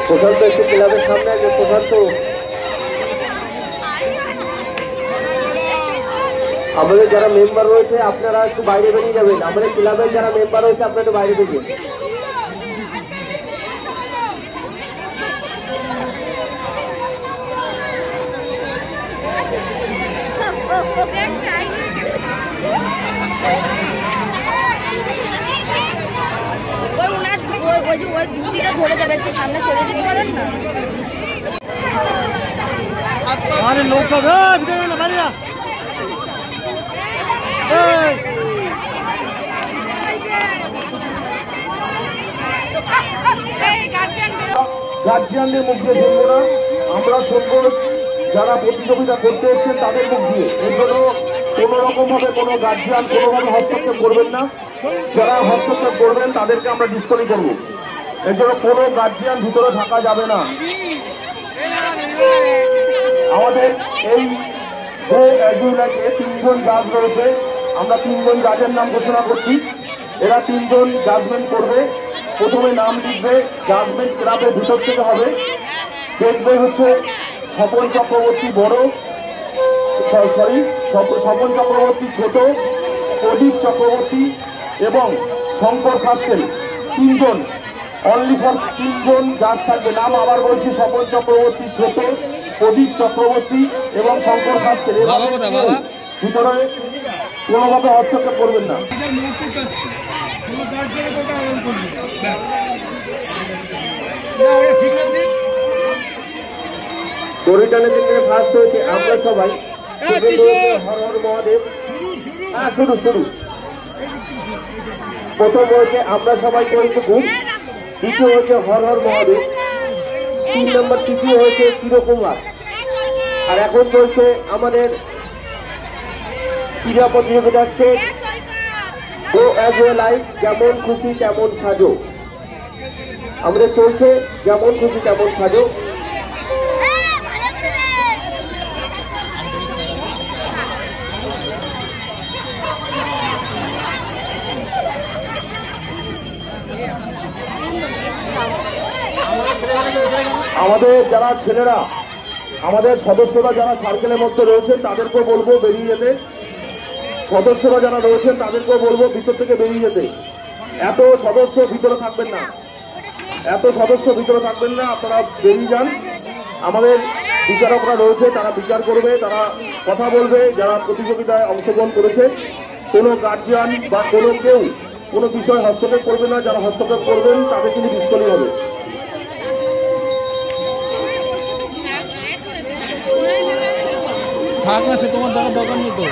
প্রশান্ত একটু ক্লাবের সামনে আছে। প্রশান্ত, আমাদের যারা মেম্বার রয়েছে আপনারা একটু বাইরে বেরিয়ে যাবেন। আমাদের ক্লাবের যারা মেম্বার রয়েছে আপনারা একটু বাইরে বেরিয়ে। ধরে যাবে, একটু সামনে সরে দিতে পারেন না? আরে লোক গার্জিয়ানদের মুখ দিয়ে শুনবো না, আমরা শুনবো যারা প্রতিযোগিতা করতে এসছেন তাদের মুখ দিয়ে। এর জন্য কোনো রকম ভাবে কোনো গার্জিয়ান কোনোভাবে হস্তক্ষেপ করবেন না। যারা হস্তক্ষেপ করবেন তাদেরকে আমরা ডিসকোয়ালি করবো। এর জন্য কোনো গার্জিয়ান ভিতরে থাকা যাবে না। আমাদের এই তিনজন জাজ রয়েছে, আমরা তিনজন জাজের নাম ঘোষণা করছি। এরা তিনজন জাজমেন্ট করবে। প্রথমে নাম লিখবে, জাজমেন্ট ক্লাবের ভিতর থেকে হবে। দেখবে হচ্ছে স্বপন চক্রবর্তী বড়, স্বপন চক্রবর্তী ছোট, প্রদীপ চক্রবর্তী এবং শঙ্কর খাসেল। তিনজন, অনলি ফর তিনজন জাজ থাকবে। নাম আবার বলছি, স্বপন চক্রবর্তী ছোট, প্রদীপ চক্রবর্তী এবং শঙ্কর খাসেল। ভিতরে কোনোভাবে হস্তক্ষেপ করবেন না। পরিটানের দিকে ফার্স্ট হয়েছে আমরা সবাই। হর হর মহাদেব। শুরু শুরু। প্রথম হয়েছে আমরা সবাই করিটুকু, দ্বিতীয় হয়েছে হর হর মহাদেব, 3 নম্বর তৃতীয় হয়েছে চিরকুমার। আর এখন চলছে আমাদের ক্রীড়া প্রতিযোগিতা set go as a life, যেমন খুশি তেমন সাজো। আমাদের চলছে যেমন খুশি তেমন সাজো। আমাদের যারা ছেলেরা, আমাদের সদস্যরা যারা সার্কেলের মধ্যে রয়েছেন তাদেরকেও বলবো বেরিয়ে যেতে। সদস্যরা যারা রয়েছেন তাদেরকেও বলবো ভিতর থেকে বেরিয়ে যেতে। এত সদস্য ভিতরে থাকবেন না, এত সদস্য ভিতরে থাকবেন না, আপনারা বেরিয়ে যান। আমাদের বিচারকরা রয়েছে, তারা বিচার করবে, তারা কথা বলবে। যারা প্রতিযোগিতায় অংশগ্রহণ করেছে, কোনো গার্জিয়ান বা কোনো কেউ কোনো বিষয়ে হস্তক্ষেপ করবে না। যারা হস্তক্ষেপ করবেন তাদের কিন্তু ডিসকোয়ালি হবে। থাক না, সে তোমার দরকার নেই তো।